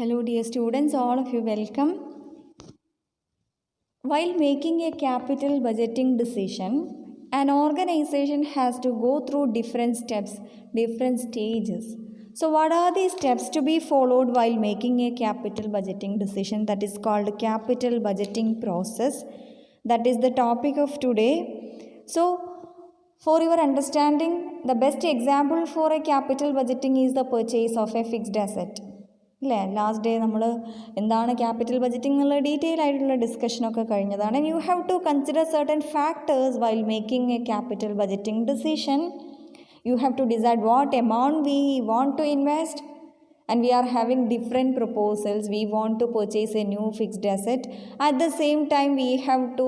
Hello dear students, all of you welcome. While making a capital budgeting decision, an organization has to go through different steps, different stages. So what are the steps to be followed while making a capital budgeting decision? That is called capital budgeting process. That is the topic of today. So for your understanding, the best example for a capital budgeting is the purchase of a fixed asset. അല്ലേ last day നമ്മൾ എന്താണ് capital budgeting എന്നുള്ള detail ആയിട്ടുള്ള ഡിസ്കഷനൊക്കെ കഴിഞ്ഞതാണ്. And you have to consider certain factors while making a capital budgeting decision. You have to decide what amount we want to invest. And we are having different proposals. We want to purchase a new fixed asset. At the same time, we have to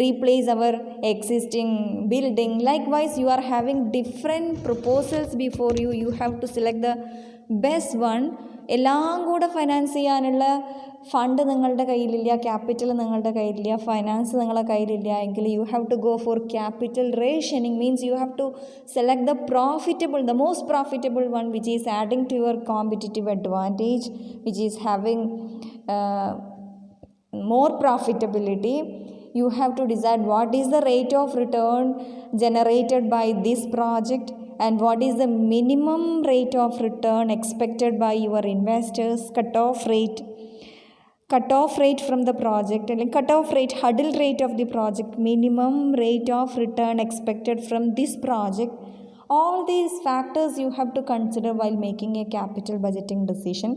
replace our existing building. Likewise, you are having different proposals before you. You have to select the best one. എല്ലാം കൂടെ finance ചെയ്യാനുള്ള fund നിങ്ങളുടെ കയ്യിലില്ല, capital നിങ്ങളുടെ കയ്യിലില്ല, finance നിങ്ങളുടെ കയ്യിലില്ല എങ്കിൽ you have to go for capital rationing. Means you have to select the most profitable one which is adding to your competitive advantage, which is having more profitability. You have to decide what is the rate of return generated by this project and what is the minimum rate of return expected by your investors. Cutoff rate from the project, hurdle rate of the project, minimum rate of return expected from this project. All these factors you have to consider while making a capital budgeting decision.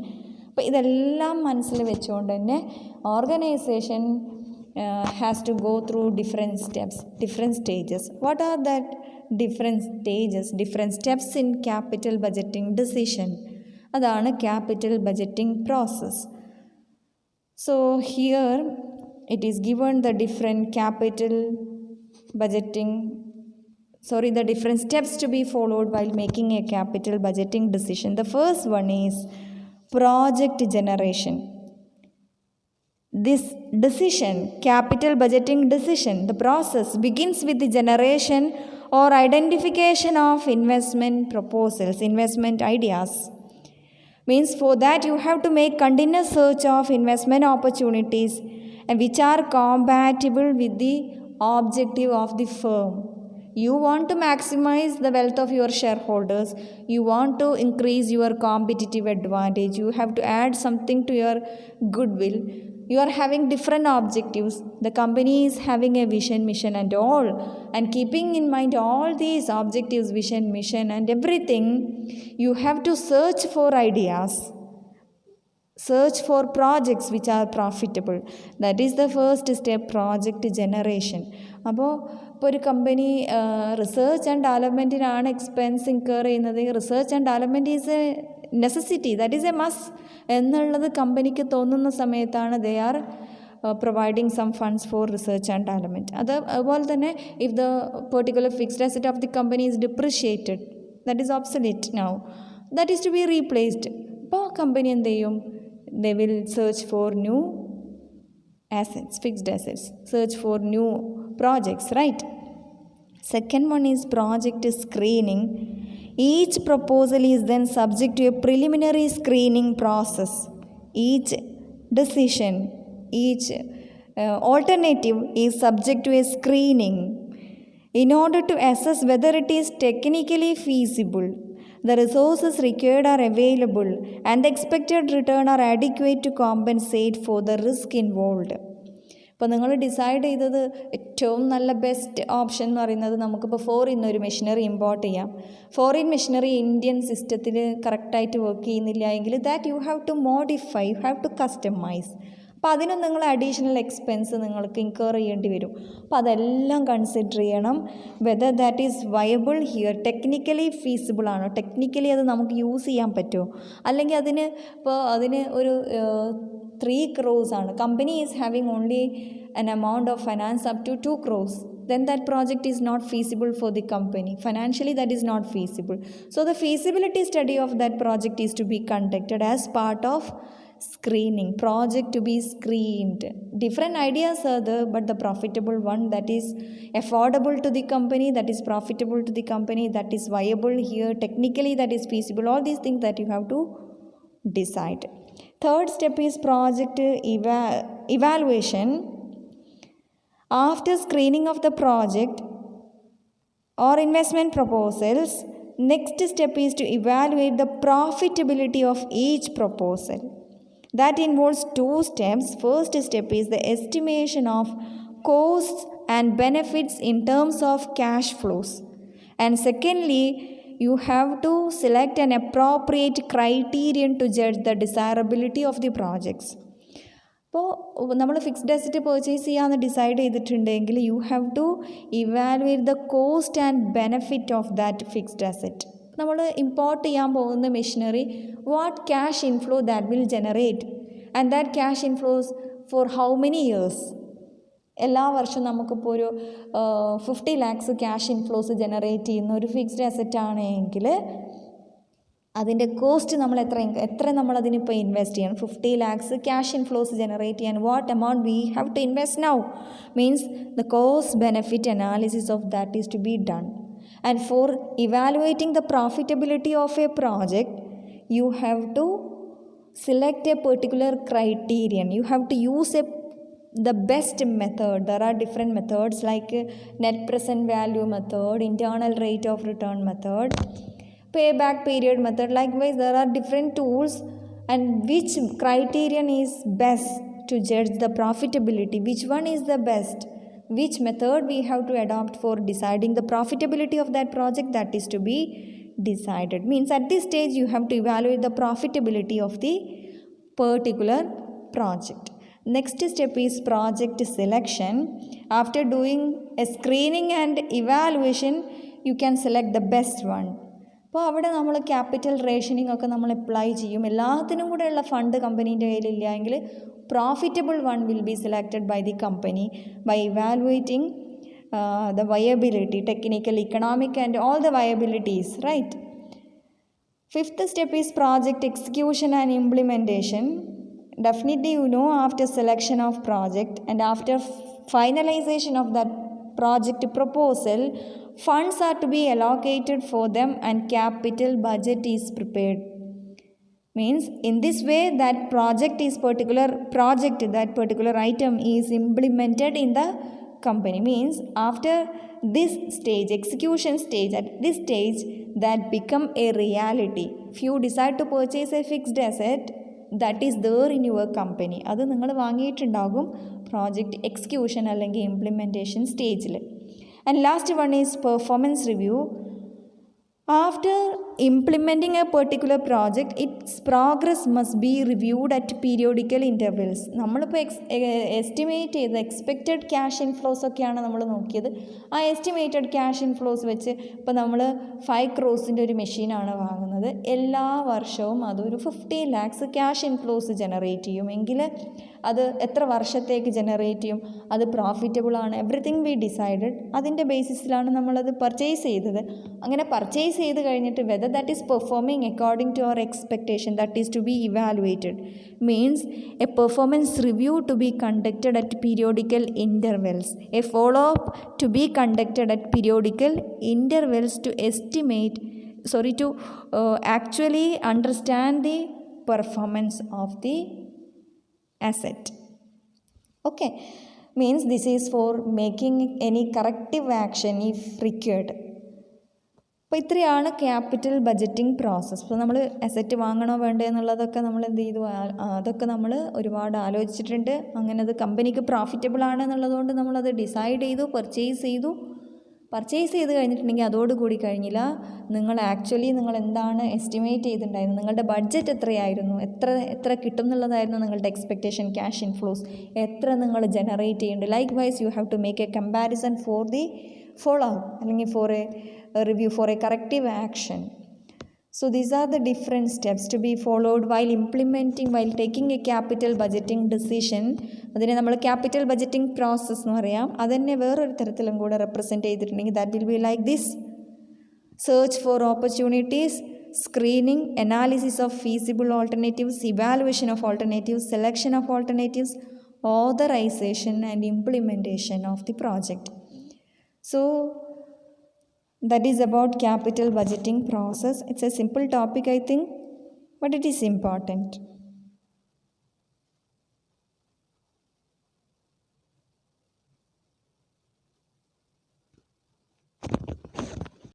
അപ്പോൾ ഇതെല്ലാം മനസ്സിൽ വെച്ചുകൊണ്ട് തന്നെ organisation has to go through different steps, different stages. What are that different stages, different steps in capital budgeting decision? അതാണ് capital budgeting process. So here it is given the different different steps to be followed while making a capital budgeting decision. The first one is project generation. This decision, capital budgeting decision, the process begins with the generation or identification of investment proposals, investment ideas. Means for that you have to make continuous search of investment opportunities and which are compatible with the objective of the firm. You want to maximize the wealth of your shareholders. You want to increase your competitive advantage. You have to add something to your goodwill. You are having different objectives. The company is having a vision, mission and all. And keeping in mind all these objectives, vision, mission and everything, you have to search for ideas. Search for projects which are profitable. That is the first step, project generation. അപ്പോൾ ഇപ്പോൾ ഒരു company research and ഡെവലപ്മെൻറ്റിനാണ് expense incur ചെയ്യുന്നത്. Research and development is a necessity, that is a must എന്നുള്ളത് കമ്പനിക്ക് തോന്നുന്ന സമയത്താണ് they are providing some funds for research and development. അതുപോലെ തന്നെ if the particular fixed asset of the company is depreciated, that is obsolete now, that is to be replaced. അപ്പോൾ company എന്ത് ചെയ്യും? They will search for new assets, fixed assets, search for new projects, right? Second one is project screening. Each proposal is then subject to a preliminary screening process. Each decision, each alternative is subject to a screening in order to assess whether it is technically feasible, the resources required are available, and the expected return are adequate to compensate for the risk involved. ഇപ്പോൾ നിങ്ങൾ decide ചെയ്തത് ഏറ്റവും നല്ല best option എന്ന് പറയുന്നത് നമുക്കിപ്പോൾ foreign ഒരു machinery import ചെയ്യാം. ഫോറിൻ മെഷീനറി ഇന്ത്യൻ സിസ്റ്റത്തിൽ കറക്റ്റായിട്ട് വർക്ക് ചെയ്യുന്നില്ല എങ്കിൽ that you have to modify, you have to customise. അപ്പോൾ അതിനും നിങ്ങൾ അഡീഷണൽ എക്സ്പെൻസ് നിങ്ങൾക്ക് ഇൻകർ ചെയ്യേണ്ടി വരും. അപ്പോൾ അതെല്ലാം കൺസിഡർ ചെയ്യണം. Whether that is viable here, technically feasible ആണോ, ടെക്നിക്കലി അത് നമുക്ക് യൂസ് ചെയ്യാൻ പറ്റുമോ, അല്ലെങ്കിൽ അതിന് ഒരു 3 crores ആണ്, company is having only an amount of finance up to 2 crores, then that project is not feasible for the company. Financially that is not feasible. So the feasibility study of that project is to be conducted as part of screening, project to be screened. Different ideas are there, but the profitable one that is affordable to the company, that is profitable to the company, that is viable here, technically that is feasible, all these things that you have to decide. Third step is project evaluation. After screening of the project or investment proposals, next step is to evaluate the profitability of each proposal. That involves two steps. First step is the estimation of costs and benefits in terms of cash flows. And secondly, you have to select an appropriate criterion to judge the desirability of the projects. അപ്പോൾ നമ്മൾ fixed asset purchase ചെയ്യാമെന്ന് decide ചെയ്തിട്ടുണ്ടെങ്കിൽ you have to evaluate the cost and benefit of that fixed asset. നമ്മൾ import ചെയ്യാൻ പോകുന്ന machinery, what cash inflow that will generate and that cash inflows for how many years. എല്ലാ വർഷവും നമുക്കിപ്പോൾ ഒരു 50 lakhs cash inflows generate ചെയ്യുന്ന ഒരു fixed asset ആണെങ്കിൽ അതിൻ്റെ കോസ്റ്റ് നമ്മൾ എത്ര നമ്മളതിനിപ്പോൾ ഇൻവെസ്റ്റ് ചെയ്യണം. 50 lakhs ക്യാഷ് ഇൻഫ്ലോസ് ജനറേറ്റ് ചെയ്യാൻ what amount we have to invest now means the cost benefit analysis of that is to be done. And for evaluating the profitability of a project you have to select a particular criterion. You have to use the best method. There are different methods like net present value method, internal rate of return method, payback period method. Likewise, there are different tools, and which criterion is best to judge the profitability, which one is the best, which method we have to adopt for deciding the profitability of that project, that is to be decided. Means at this stage you have to evaluate the profitability of the particular project. Next step is project selection. After doing a screening and evaluation, you can select the best one. അപ്പോൾ അവിടെ നമ്മൾ capital rationing ഒക്കെ നമ്മൾ apply ചെയ്യും. എല്ലാത്തിനും കൂടെ ഉള്ള fund കമ്പനീൻ്റെ കയ്യിലില്ല എങ്കിൽ profitable one will be selected by the company by evaluating the viability, technical, economic and all the viabilities, right? Fifth step is project execution and implementation. Definitely you know, after selection of project and after finalization of that project proposal, funds are to be allocated for them and capital budget is prepared. Means in this way that particular item is implemented in the company. Means after this stage, execution stage, at this stage that become a reality. If you decide to purchase a fixed asset that is there in your company, അത് നിങ്ങൾ വാങ്ങിയിട്ടുണ്ടാകും project execution അല്ലെങ്കിൽ implementation സ്റ്റേജിൽ. And last one is performance review. After implementing a particular project, its progress must be reviewed at periodical intervals. നമ്മളിപ്പോൾ estimate ചെയ്ത് expected cash inflows ഒക്കെയാണ് നമ്മൾ നോക്കിയത്. ആ എസ്റ്റിമേറ്റഡ് ക്യാഷ് ഇൻഫ്ലോസ് വെച്ച് ഇപ്പോൾ നമ്മൾ 5 crores ഒരു മെഷീനാണ് വാങ്ങുന്നത്. എല്ലാ വർഷവും അതൊരു 50 lakhs ക്യാഷ് ഇൻഫ്ലോസ് ജനറേറ്റ് ചെയ്യുമെങ്കിൽ അത് എത്ര വർഷത്തേക്ക് ജനറേറ്റ് ചെയ്യും, അത് പ്രോഫിറ്റബിൾ ആണ്, എവറിത്തിങ് വി ഡിസൈഡഡ്. അതിൻ്റെ ബേസിസിലാണ് നമ്മളത് പർച്ചേസ് ചെയ്തത്. അങ്ങനെ പർച്ചേസ് ചെയ്ത് കഴിഞ്ഞിട്ട് whether that is performing according to our expectation, that is to be evaluated. Means a performance review to be conducted at periodical intervals, a follow up to be conducted at periodical intervals to to actually understand the performance of the asset. Okay, means this is for making any corrective action if required. അപ്പോൾ ഇത്രയാണ് capital budgeting process. ഇപ്പോൾ നമ്മൾ asset വാങ്ങണോ വേണ്ടോ എന്നുള്ളതൊക്കെ നമ്മൾ എന്ത് ചെയ്തു, അതൊക്കെ നമ്മൾ ഒരുപാട് ആലോചിച്ചിട്ടുണ്ട്. അങ്ങനെ അത് കമ്പനിക്ക് പ്രോഫിറ്റബിൾ ആണ് എന്നുള്ളതുകൊണ്ട് നമ്മളത് ഡിസൈഡ് ചെയ്തു, പർച്ചേസ് ചെയ്ത് കഴിഞ്ഞിട്ടുണ്ടെങ്കിൽ അതോടുകൂടി കഴിഞ്ഞില്ല. നിങ്ങൾ എന്താണ് എസ്റ്റിമേറ്റ് ചെയ്തിട്ടുണ്ടായിരുന്നു, നിങ്ങളുടെ ബഡ്ജറ്റ് എത്രയായിരുന്നു, എത്ര കിട്ടും എന്നുള്ളതായിരുന്നു നിങ്ങളുടെ എക്സ്പെക്റ്റേഷൻ, ക്യാഷ് ഇൻഫ്ലോസ് എത്ര നിങ്ങൾ ജനറേറ്റ് ചെയ്യുന്നുണ്ട്. Likewise you have to make a comparison for the follow up അല്ലെങ്കിൽ for a review, for a corrective action. So these are the different steps to be followed while taking a capital budgeting decision. അതിനെ നമ്മൾ capital budgeting process എന്ന് പറയാം. അതുതന്നെ വേറൊരു തരത്തിലും കൂടെ represent ചെയ്തിട്ടുണ്ടെങ്കിൽ that will be like this: search for opportunities, screening, analysis of feasible alternatives, evaluation of alternatives, selection of alternatives, authorisation and implementation of the project. So that is about capital budgeting process. It's a simple topic, I think, but it is important.